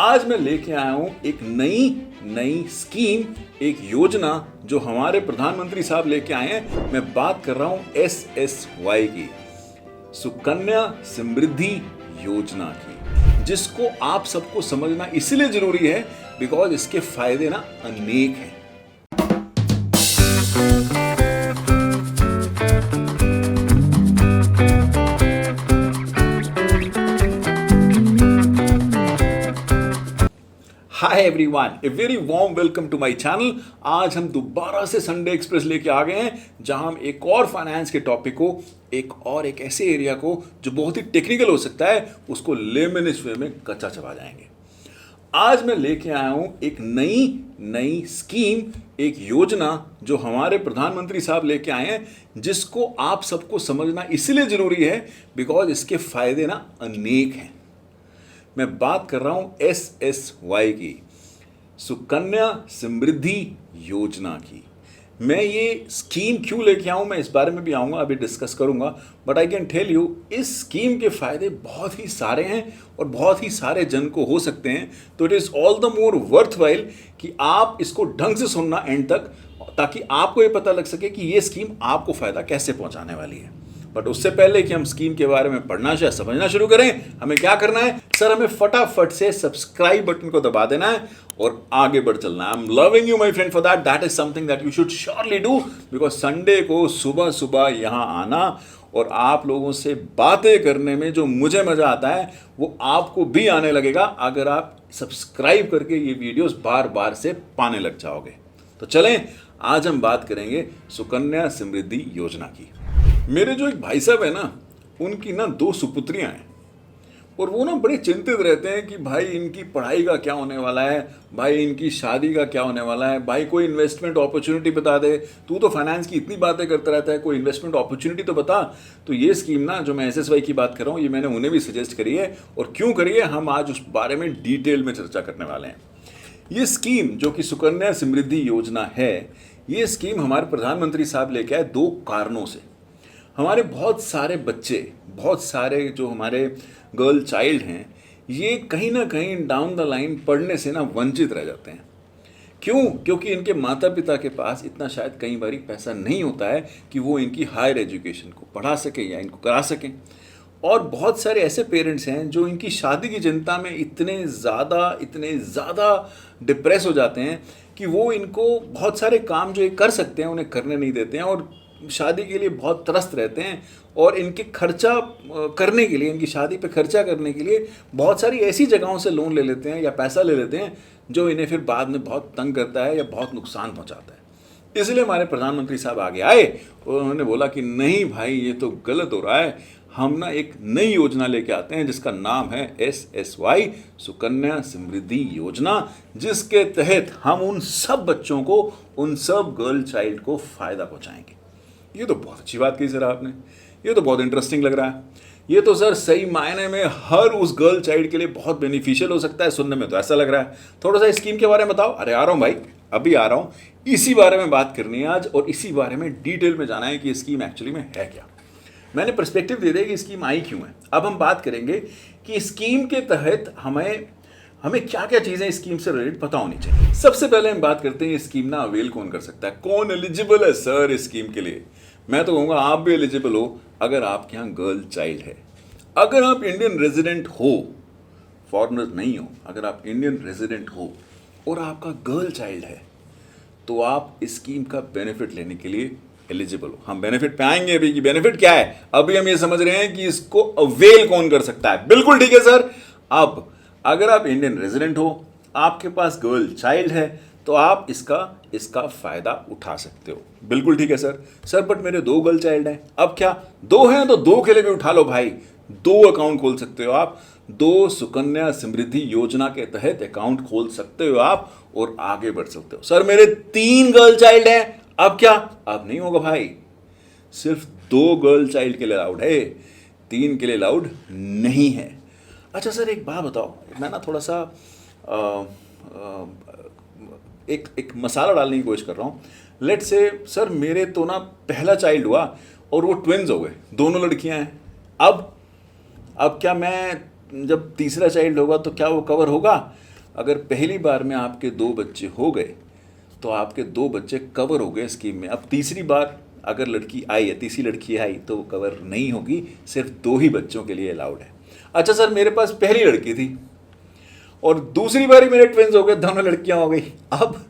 आज मैं लेके आया हूं एक नई स्कीम, एक योजना जो हमारे प्रधानमंत्री साहब लेके आए हैं। मैं बात कर रहा हूं SSY की, सुकन्या समृद्धि योजना की, जिसको आप सबको समझना इसलिए जरूरी है बिकॉज इसके फायदे ना अनेक हैं। Hi everyone, a very warm welcome to my channel. आज हम दोबारा से संडे एक्सप्रेस लेके आ गए हैं, जहां हम एक और फाइनेंस के टॉपिक को, एक ऐसे एरिया को जो बहुत ही टेक्निकल हो सकता है, उसको लेमनिश वे में कच्चा चबा जाएंगे। आज मैं लेके आया हूं एक नई स्कीम, एक योजना जो हमारे प्रधानमंत्री साहब लेके आए हैं, जिसको आप सबको समझना इसलिए जरूरी है बिकॉज इसके फायदे ना अनेक हैं। मैं बात कर रहा हूं SSY की, सुकन्या समृद्धि योजना की। मैं ये स्कीम क्यों लेके आऊं, मैं इस बारे में भी आऊंगा, अभी डिस्कस करूंगा। But I can tell you, इस स्कीम के फायदे बहुत ही सारे हैं और बहुत ही सारे जन को हो सकते हैं। तो it is all the more worthwhile कि आप इसको ढंग से सुनना एंड तक, ताकि आपको ये पता लग सके कि ये स्कीम आपको फायदा कैसे पहुंचाने वाली है। बट उससे पहले कि हम स्कीम के बारे में पढ़ना या समझना शुरू करें, हमें क्या करना है सर? हमें फटाफट से सब्सक्राइब बटन को दबा देना है और आगे बढ़ चलना है। I am loving you my friend for that. That is something that you should surely do, because Sunday को सुबह सुबह यहाँ आना और आप लोगों से बातें करने में जो मुझे मजा आता है, वो आपको भी आने लगेगा अगर आप सब्सक्राइब करके ये वीडियोस बार बार से पाने लग जाओगे। तो चलें, आज हम बात करेंगे सुकन्या समृद्धि योजना की। मेरे जो एक भाई साहब है ना, उनकी ना 2 सुपुत्रियां हैं और वो ना बड़े चिंतित रहते हैं कि भाई इनकी पढ़ाई का क्या होने वाला है, भाई इनकी शादी का क्या होने वाला है, भाई कोई इन्वेस्टमेंट अपॉर्चुनिटी बता दे। तू तो फाइनेंस की इतनी बातें करता रहता है, कोई इन्वेस्टमेंट अपॉर्चुनिटी तो बता। तो ये स्कीम ना, जो मैं SSY की बात कर रहा हूँ, ये मैंने उन्हें भी सजेस्ट करी है। और क्यों करी है, हम आज उस बारे में डिटेल में चर्चा करने वाले हैं। ये स्कीम जो कि सुकन्या समृद्धि योजना है, ये स्कीम हमारे प्रधानमंत्री साहब लेके आए 2 कारणों से। हमारे बहुत सारे बच्चे, बहुत सारे जो हमारे गर्ल चाइल्ड हैं, ये कहीं ना कहीं डाउन द लाइन पढ़ने से ना वंचित रह जाते हैं। क्यों? क्योंकि इनके माता पिता के पास इतना शायद कई बार पैसा नहीं होता है कि वो इनकी हायर एजुकेशन को पढ़ा सकें या इनको करा सकें। और बहुत सारे ऐसे पेरेंट्स हैं जो इनकी शादी की चिंता में इतने ज़्यादा डिप्रेस हो जाते हैं कि वो इनको बहुत सारे काम जो ये कर सकते हैं उन्हें करने नहीं देते हैं, और शादी के लिए बहुत त्रस्त रहते हैं। और इनके खर्चा करने के लिए, इनकी शादी पे खर्चा करने के लिए बहुत सारी ऐसी जगहों से लोन ले लेते हैं या पैसा ले लेते हैं, जो इन्हें फिर बाद में बहुत तंग करता है या बहुत नुकसान पहुंचाता है। इसलिए हमारे प्रधानमंत्री साहब आगे आए और उन्होंने बोला कि नहीं भाई, ये तो गलत हो रहा है, हम ना एक नई योजना लेके आते हैं जिसका नाम है SSY, सुकन्या समृद्धि योजना, जिसके तहत हम उन सब बच्चों को, उन सब गर्ल चाइल्ड को फायदा पहुंचाएंगे। ये तो बहुत अच्छी बात कही सर आपने, ये तो बहुत इंटरेस्टिंग लग रहा है। ये तो सर सही मायने में हर उस गर्ल चाइल्ड के लिए बहुत बेनिफिशियल हो सकता है। सुनने में तो ऐसा लग रहा है। थोड़ा सा स्कीम के बारे में बताओ। अरे आ रहा हूँ भाई, अभी आ रहा हूँ। इसी बारे में बात करनी है आज, और इसी बारे में डिटेल में जाना है कि स्कीम एक्चुअली में है क्या। मैंने पर्सपेक्टिव दे दिया कि स्कीम आई क्यों है। अब हम बात करेंगे कि स्कीम के तहत हमें क्या क्या चीज़ें स्कीम से रिलेटेड पता होनी चाहिए। सबसे पहले हम बात करते हैं ये स्कीम ना अवेल कौन कर सकता है, कौन एलिजिबल है सर इस स्कीम के लिए। मैं तो कहूँगा आप भी एलिजिबल हो अगर आपके यहाँ गर्ल चाइल्ड है। अगर आप इंडियन रेजिडेंट हो, फॉरेनर नहीं हो, अगर आप इंडियन रेजिडेंट हो और आपका गर्ल चाइल्ड है, तो आप इस स्कीम का बेनिफिट लेने के लिए एलिजिबल हो। हम बेनिफिट पे आएंगे अभी कि बेनिफिट क्या है। अभी हम ये समझ रहे हैं कि इसको अवेल कौन कर सकता है। बिल्कुल ठीक है सर। अब अगर आप इंडियन रेजिडेंट हो, आपके पास गर्ल चाइल्ड है, तो आप इसका फायदा उठा सकते हो। बिल्कुल ठीक है सर बट मेरे 2 गर्ल चाइल्ड हैं। अब क्या, 2 हैं तो 2 के लिए भी उठा लो भाई। 2 अकाउंट खोल सकते हो आप, 2 सुकन्या समृद्धि योजना के तहत अकाउंट खोल सकते हो आप और आगे बढ़ सकते हो। सर मेरे 3 गर्ल चाइल्ड हैं, अब क्या? अब नहीं होगा भाई, सिर्फ 2 गर्ल चाइल्ड के लिए अलाउड है, 3 के लिए अलाउड नहीं है। अच्छा सर एक बात बताओ, मैं ना थोड़ा सा एक मसाला डालने की कोशिश कर रहा हूँ। लेट्स से सर मेरे तो ना पहला चाइल्ड हुआ और वो ट्विन्स हो गए, दोनों लड़कियां हैं। अब क्या मैं जब तीसरा चाइल्ड होगा तो क्या वो कवर होगा? अगर पहली बार में आपके 2 बच्चे हो गए तो आपके 2 बच्चे कवर हो गए स्कीम में। अब तीसरी बार अगर लड़की आई या तीसरी लड़की आई तो वो कवर नहीं होगी, सिर्फ 2 ही बच्चों के लिए अलाउड है। अच्छा सर, मेरे पास पहली लड़की थी और दूसरी बारी मेरे ट्विंस हो गए, दोनों लड़कियां हो गई। अब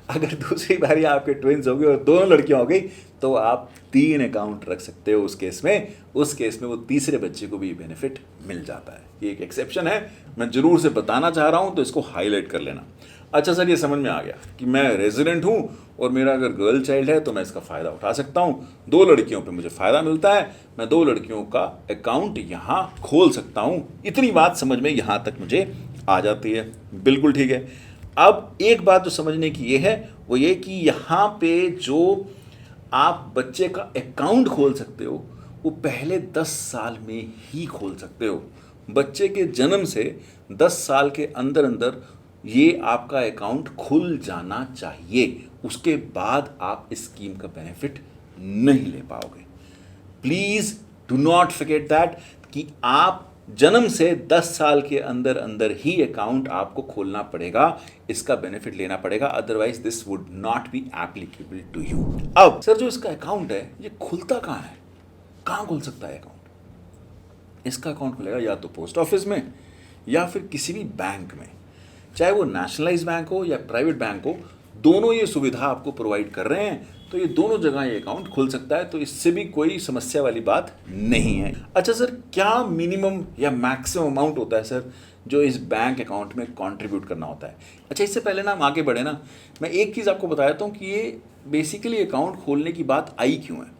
अगर दूसरी बारी आपके ट्विंस हो गए और दोनों लड़कियां हो गई तो आप 3 अकाउंट रख सकते हो। उस केस में वो तीसरे बच्चे को भी बेनिफिट मिल जाता है। ये एक एक्सेप्शन है, मैं जरूर से बताना चाह रहा हूं, तो इसको हाईलाइट कर लेना। अच्छा सर, ये समझ में आ गया कि मैं रेजिडेंट हूं और मेरा अगर गर्ल चाइल्ड है तो मैं इसका फ़ायदा उठा सकता हूं। 2 लड़कियों पे मुझे फ़ायदा मिलता है, मैं 2 लड़कियों का अकाउंट यहाँ खोल सकता हूं। इतनी बात समझ में यहाँ तक मुझे आ जाती है, बिल्कुल ठीक है। अब एक बात जो समझने की ये है वो ये कि यहाँ पे जो आप बच्चे का अकाउंट खोल सकते हो वो पहले 10 साल में ही खोल सकते हो। बच्चे के जन्म से 10 साल के अंदर अंदर ये आपका अकाउंट खुल जाना चाहिए, उसके बाद आप इस स्कीम का बेनिफिट नहीं ले पाओगे। Please do not forget that कि आप जन्म से 10 साल के अंदर अंदर ही अकाउंट आपको खोलना पड़ेगा, इसका बेनिफिट लेना पड़ेगा, otherwise this would not be applicable to you. अब सर, जो इसका अकाउंट है ये खुलता कहाँ है, कहाँ खुल सकता है अकाउंट? इसका अकाउंट खुलेगा या तो पोस्ट ऑफिस में या फिर किसी भी बैंक में, चाहे वो नेशनलाइज बैंक हो या प्राइवेट बैंक हो, दोनों ये सुविधा आपको प्रोवाइड कर रहे हैं, तो ये दोनों जगह ये अकाउंट खुल सकता है, तो इससे भी कोई समस्या वाली बात नहीं है। अच्छा सर, क्या मिनिमम या मैक्सिमम अमाउंट होता है सर जो इस बैंक अकाउंट में कंट्रीब्यूट करना होता है? अच्छा, इससे पहले ना हम आगे बढ़े ना, मैं एक चीज़ आपको बता देता हूँ कि ये बेसिकली अकाउंट खोलने की बात आई क्यों है।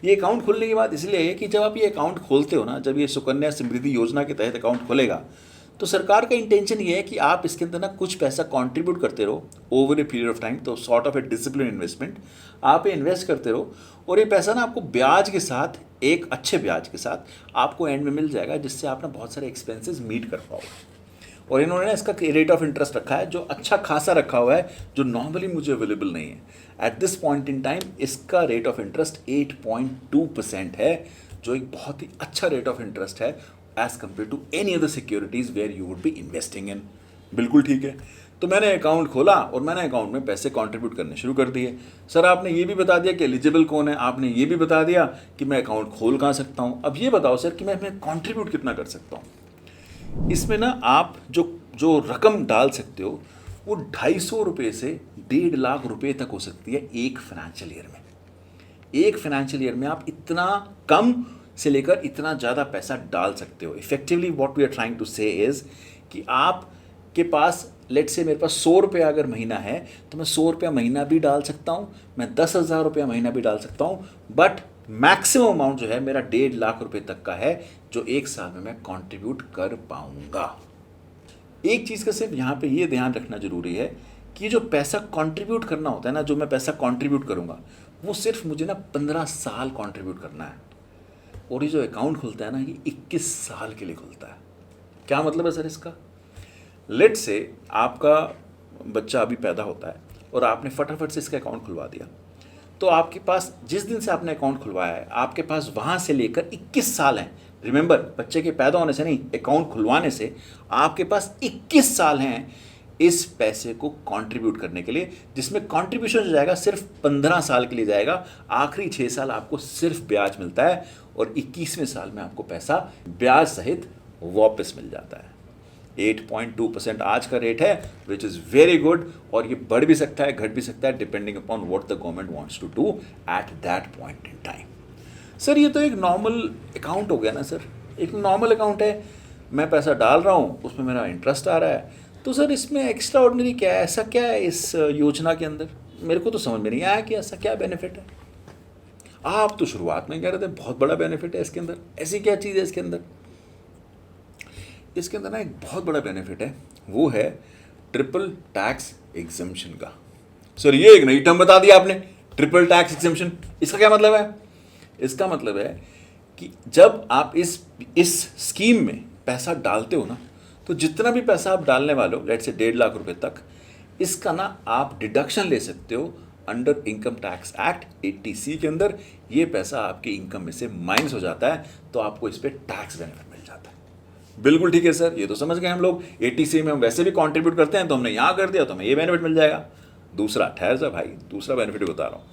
ये अकाउंट खोलने की बात इसलिए है कि जब आप ये अकाउंट खोलते हो ना, जब ये सुकन्या समृद्धि योजना के तहत अकाउंट खोलेगा, तो सरकार का इंटेंशन ये है कि आप इसके अंदर ना कुछ पैसा कंट्रीब्यूट करते रहो over a period of time, तो sort of a discipline investment. आप ये इन्वेस्ट करते रहो और ये पैसा ना आपको ब्याज के साथ, एक अच्छे ब्याज के साथ आपको एंड में मिल जाएगा, जिससे आप ना बहुत सारे एक्सपेंसेस मीट कर पाओगे। और इन्होंने ना इसका रेट ऑफ इंटरेस्ट रखा है जो अच्छा खासा रखा हुआ है, जो नॉर्मली मुझे अवेलेबल नहीं है। At this point in time इसका रेट ऑफ इंटरेस्ट 8.2% है, जो एक बहुत ही अच्छा रेट ऑफ इंटरेस्ट है as compare to any other securities where you would be investing in. बिल्कुल ठीक है। तो मैंने अकाउंट खोला और मैंने अकाउंट में पैसे कंट्रीब्यूट करने शुरू कर दिए। सर, आपने ये भी बता दिया कि एलिजिबल कौन है, आपने ये भी बता दिया कि मैं अकाउंट खोल कहाँ सकता हूँ। अब ये बताओ सर कि मैं कंट्रीब्यूट कितना कर सकता हूँ। इसमें ना आप जो रकम डाल सकते हो वो 250 रुपये से 1.5 लाख रुपए तक हो सकती है एक फाइनेंशियल ईयर में। एक फाइनेंशियल ईयर में आप इतना कम से लेकर इतना ज़्यादा पैसा डाल सकते हो। Effectively what we are trying to say is कि आप के पास, लेट्स से मेरे पास 100 रुपये अगर महीना है तो मैं 100 रुपया महीना भी डाल सकता हूँ, मैं 10,000 रुपया महीना भी डाल सकता हूँ, बट मैक्सिमम अमाउंट जो है मेरा 1.5 लाख रुपए तक का है, जो एक साल में मैं कंट्रीब्यूट कर पाऊंगा। एक चीज़ का सिर्फ यहाँ पे ये ध्यान रखना जरूरी है कि जो पैसा कंट्रीब्यूट करना होता है ना, जो मैं पैसा कंट्रीब्यूट करूँगा वो सिर्फ मुझे ना 15 साल कंट्रीब्यूट करना है, और ये जो अकाउंट खुलता है ना ये 21 साल के लिए खुलता है। क्या मतलब है सर इसका? लेट्स से आपका बच्चा अभी पैदा होता है और आपने फटाफट से इसका अकाउंट खुलवा दिया, तो आपके पास जिस दिन से आपने अकाउंट खुलवाया है आपके पास वहाँ से लेकर 21 साल हैं। रिमेंबर, बच्चे के पैदा होने से नहीं, अकाउंट खुलवाने से आपके पास 21 साल हैं इस पैसे को कंट्रीब्यूट करने के लिए, जिसमें कंट्रीब्यूशन जो जाएगा सिर्फ 15 साल के लिए जाएगा। आखिरी 6 साल आपको सिर्फ ब्याज मिलता है और 21वें साल में आपको पैसा ब्याज सहित वापस मिल जाता है। 8.2% आज का रेट है, विच इज़ वेरी गुड, और ये बढ़ भी सकता है, घट भी सकता है, depending upon what the government wants to do at that point in time. Sir, ये तो एक नॉर्मल अकाउंट हो गया ना सर, एक नॉर्मल अकाउंट है, मैं पैसा डाल रहा हूँ, उसमें मेरा इंटरेस्ट आ रहा है, तो सर इसमें एक्स्ट्रा ऑर्डिनरी क्या है, ऐसा क्या है इस योजना के अंदर? मेरे को तो समझ में नहीं आया कि ऐसा क्या बेनिफिट है। आप तो शुरुआत में कह रहे थे बहुत बड़ा बेनिफिट है इसके अंदर, ऐसी क्या चीज़ है इसके अंदर? इसके अंदर ना एक बहुत बड़ा बेनिफिट है, वो है ट्रिपल टैक्स एग्जम्पशन का। सर, ये एक नई टर्म बता दिया आपने, ट्रिपल टैक्स एग्जम्पशन। इसका क्या मतलब है? इसका मतलब है कि जब आप इस स्कीम में पैसा डालते हो ना, तो जितना भी पैसा आप डालने वाले हो, लेट्स से 1.5 लाख रुपए तक, इसका ना आप डिडक्शन ले सकते हो under income tax act 80C के अंदर। ये पैसा आपकी इनकम में से माइनस हो जाता है, तो आपको इस पर टैक्स बेनिफिट मिल जाता है। बिल्कुल ठीक है सर, ये तो समझ गए हम लोग, 80C में हम वैसे भी कंट्रीब्यूट करते हैं तो हमने यहाँ कर दिया तो हमें ये बेनिफिट मिल जाएगा। दूसरा, ठहर जा भाई, दूसरा बेनिफिट बता रहा हूँ।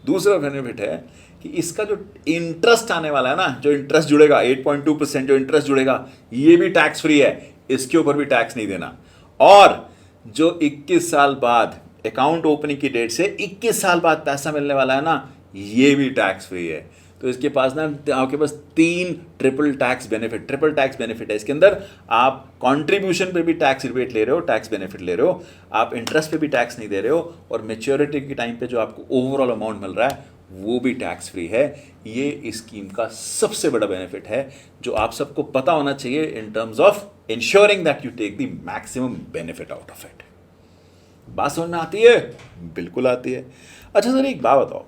दूसरा बेनिफिट है कि इसका जो इंटरेस्ट आने वाला है ना, जो इंटरेस्ट जुड़ेगा 8.2% जो इंटरेस्ट जुड़ेगा, ये भी टैक्स फ्री है, इसके ऊपर भी टैक्स नहीं देना। और जो 21 साल बाद अकाउंट ओपनिंग की डेट से 21 साल बाद पैसा मिलने वाला है ना, ये भी टैक्स फ्री है। तो इसके पास ना, आपके पास 3 ट्रिपल टैक्स बेनिफिट है इसके अंदर। आप कंट्रीब्यूशन पे भी टैक्स रिबेट ले रहे हो, टैक्स बेनिफिट ले रहे हो, आप इंटरेस्ट पे भी टैक्स नहीं दे रहे हो, और मेच्योरिटी के टाइम पे जो आपको ओवरऑल अमाउंट मिल रहा है वो भी टैक्स फ्री है। ये इस स्कीम का सबसे बड़ा बेनिफिट है जो आप सबको पता होना चाहिए in terms of insuring that you take the maximum benefit out of it. बात समझ में आती है? बिल्कुल आती है। अच्छा सर, एक बात बताओ,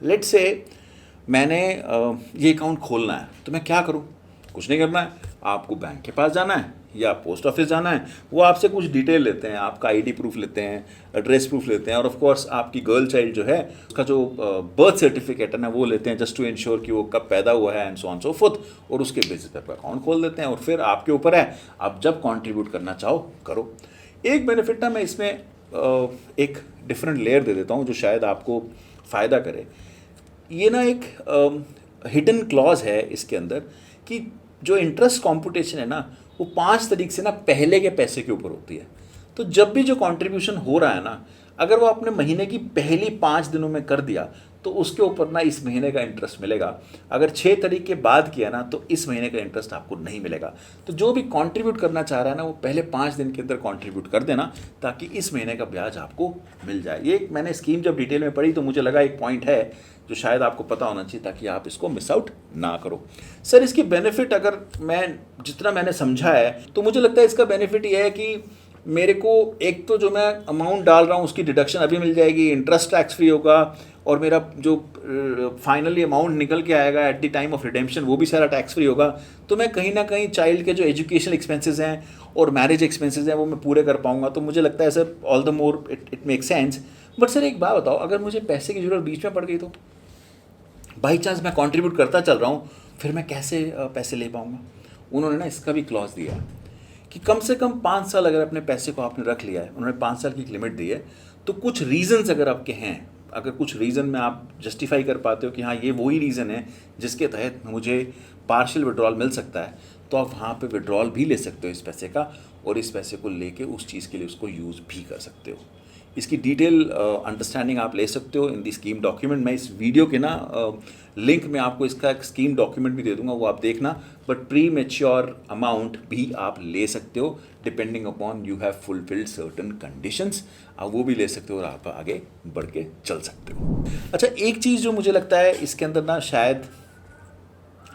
लेट्स से मैंने ये अकाउंट खोलना है तो मैं क्या करूँ? कुछ नहीं करना है, आपको बैंक के पास जाना है या पोस्ट ऑफिस जाना है, वो आपसे कुछ डिटेल लेते हैं, आपका आईडी प्रूफ लेते हैं, एड्रेस प्रूफ लेते हैं, और ऑफ कोर्स आपकी गर्ल चाइल्ड जो है उसका जो बर्थ सर्टिफिकेट है ना वो लेते हैं, जस्ट टू इंश्योर कि वो कब पैदा हुआ है and so on so fourth, और उसके बेसिस पर अकाउंट खोल देते हैं। और फिर आपके ऊपर है, आप जब कॉन्ट्रीब्यूट करना चाहो करो। एक बेनिफिट ना मैं इसमें एक डिफरेंट लेयर दे देता हूँ जो शायद आपको फ़ायदा करे। ये ना एक हिडन क्लॉज है इसके अंदर कि जो इंटरेस्ट कॉम्पुटेशन है ना वो 5 तरीके से ना पहले के पैसे के ऊपर होती है। तो जब भी जो कंट्रीब्यूशन हो रहा है ना, अगर वो आपने महीने की पहली 5 दिनों में कर दिया तो उसके ऊपर ना इस महीने का इंटरेस्ट मिलेगा। अगर 6 तारीख के बाद किया ना तो इस महीने का इंटरेस्ट आपको नहीं मिलेगा। तो जो भी कंट्रीब्यूट करना चाह रहा है ना वो पहले 5 दिन के अंदर कंट्रीब्यूट कर देना ताकि इस महीने का ब्याज आपको मिल जाए। ये मैंने स्कीम जब डिटेल में पढ़ी तो मुझे लगा एक पॉइंट है जो शायद आपको पता होना चाहिए ताकि आप इसको मिस आउट ना करो। सर, इसकी बेनिफिट अगर जितना मैंने समझा है तो मुझे लगता है इसका बेनिफिट ये है कि मेरे को एक तो जो मैं अमाउंट डाल रहा हूँ उसकी डिडक्शन अभी मिल जाएगी, इंटरेस्ट टैक्स फ्री होगा, और मेरा जो फाइनली अमाउंट निकल के आएगा at the time of redemption वो भी सारा टैक्स फ्री होगा। तो मैं कहीं ना कहीं चाइल्ड के जो एजुकेशनल एक्सपेंसेस हैं और मैरिज एक्सपेंसेस हैं वो मैं पूरे कर पाऊंगा। तो मुझे लगता है sir all the more it make sense. But sir एक बात बताओ, अगर मुझे पैसे की ज़रूरत बीच में पड़ गई तो बाई चांस मैं कंट्रीब्यूट करता चल रहा हूँ, फिर मैं कैसे पैसे ले पाऊँगा? उन्होंने ना इसका भी क्लॉज दिया है कि कम से कम 5 साल अगर अपने पैसे को आपने रख लिया है, उन्होंने 5 साल की एक लिमिट दी है, तो कुछ रीजंस अगर आपके हैं, अगर कुछ रीज़न में आप जस्टिफाई कर पाते हो कि हाँ ये वही रीज़न है जिसके तहत मुझे पार्शियल विड्रॉल मिल सकता है, तो आप वहाँ पे विड्रॉल भी ले सकते हो इस पैसे का, और इस पैसे को लेके उस चीज़ के लिए उसको यूज़ भी कर सकते हो। इसकी डिटेल अंडरस्टैंडिंग आप ले सकते हो इन दी स्कीम डॉक्यूमेंट। मैं इस वीडियो के ना लिंक में आपको इसका एक स्कीम डॉक्यूमेंट भी दे दूंगा, वो आप देखना। बट प्री मेच्योर अमाउंट भी आप ले सकते हो depending upon you have fulfilled certain conditions, आप वो भी ले सकते हो और आप आगे बढ़ के चल सकते हो। अच्छा, एक चीज़ जो मुझे लगता है इसके अंदर ना शायद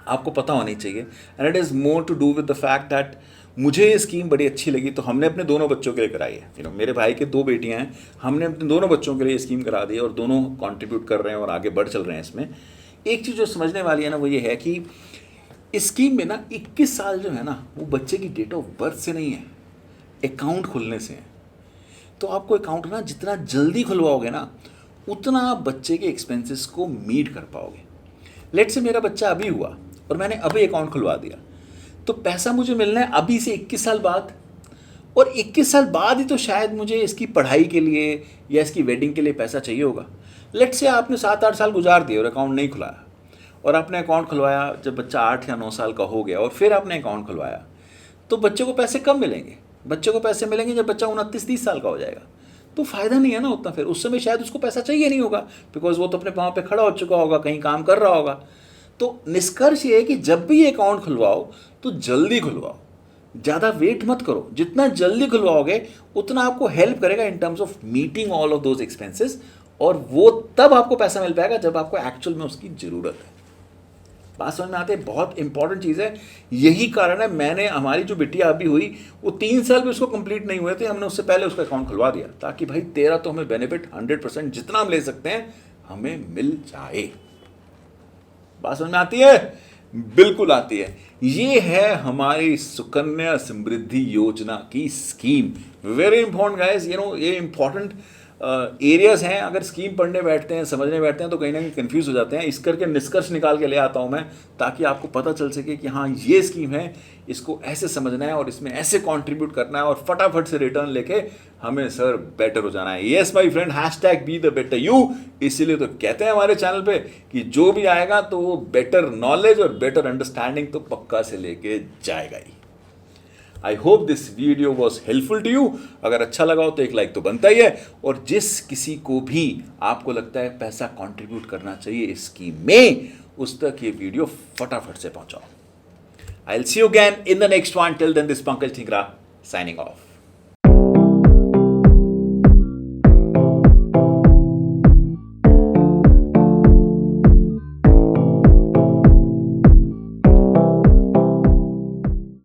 आपको पता होनी चाहिए, and it is more to do with the fact that मुझे ये स्कीम बड़ी अच्छी लगी, तो हमने अपने दोनों बच्चों के लिए कराई है। मेरे भाई के 2 बेटियां हैं, हमने अपने दोनों बच्चों के लिए स्कीम करा दी है और दोनों कंट्रीब्यूट कर रहे हैं और आगे बढ़ चल रहे हैं इसमें। एक चीज़ जो समझने वाली है ना वो ये है कि इस स्कीम में ना 21 साल जो है ना वो बच्चे की डेट ऑफ बर्थ से नहीं है, अकाउंट खुलने से है। तो आपको अकाउंट ना जितना जल्दी खुलवाओगे ना उतना आप बच्चे के एक्सपेंसेस को मीट कर पाओगे। लेट से मेरा बच्चा अभी हुआ और मैंने अभी अकाउंट खुलवा दिया, तो पैसा मुझे मिलना है अभी से 21 साल बाद, और 21 साल बाद ही तो शायद मुझे इसकी पढ़ाई के लिए या इसकी वेडिंग के लिए पैसा चाहिए होगा। लेट से आपने 7-8 साल गुजार दिए और अकाउंट नहीं खुलाया, और आपने अकाउंट खुलवाया जब बच्चा 8 या 9 साल का हो गया और फिर आपने अकाउंट खुलवाया, तो बच्चे को पैसे कब मिलेंगे? बच्चे को पैसे मिलेंगे जब बच्चा 29-30 साल का हो जाएगा। तो फ़ायदा नहीं है ना उतना, फिर उस समय शायद उसको पैसा चाहिए नहीं होगा, बिकॉज वो तो अपने पाँव पे खड़ा हो चुका होगा, कहीं काम कर रहा होगा। तो निष्कर्ष ये है कि जब भी ये अकाउंट खुलवाओ तो जल्दी खुलवाओ, ज़्यादा वेट मत करो। जितना जल्दी खुलवाओगे उतना आपको हेल्प करेगा इन terms of meeting all of those expenses, और वो तब आपको पैसा मिल पाएगा जब आपको एक्चुअल में उसकी ज़रूरत है। बात समझ में आती है? बहुत इंपॉर्टेंट चीज़ है। यही कारण है मैंने, हमारी जो बिटिया अभी हुई वो 3 साल भी उसको कंप्लीट नहीं हुए थे, हमने उससे पहले उसका अकाउंट खुलवा दिया ताकि भाई तेरा तो हमें बेनिफिट 100% जितना हम ले सकते हैं हमें मिल जाए। बात समझ में आती है? बिल्कुल आती है। ये है हमारी सुकन्या समृद्धि योजना की स्कीम। वेरी इंपॉर्टेंट गाइस, ये इंपॉर्टेंट एरियाज हैं, अगर स्कीम पढ़ने बैठते हैं, समझने बैठते हैं तो कहीं ना कहीं कंफ्यूज हो जाते हैं। इस करके निष्कर्ष निकाल के ले आता हूँ मैं, ताकि आपको पता चल सके कि हाँ ये स्कीम है, इसको ऐसे समझना है और इसमें ऐसे कंट्रीब्यूट करना है और फटाफट से रिटर्न लेके हमें सर बेटर हो जाना है। Yes my friend, hashtag be the better you. इसीलिए तो कहते हैं हमारे चैनल पे कि जो भी आएगा तो वो बेटर नॉलेज और बेटर अंडरस्टैंडिंग तो पक्का से लेके जाएगा ही। I hope this video was helpful to you. अगर अच्छा लगा हो तो एक लाइक तो बनता ही है, और जिस किसी को भी आपको लगता है पैसा कंट्रीब्यूट करना चाहिए इस स्कीम में, उस तक ये वीडियो फटाफट से पहुंचाओ। I will see you again in the next one. Till then, this Pankaj Thingra signing off.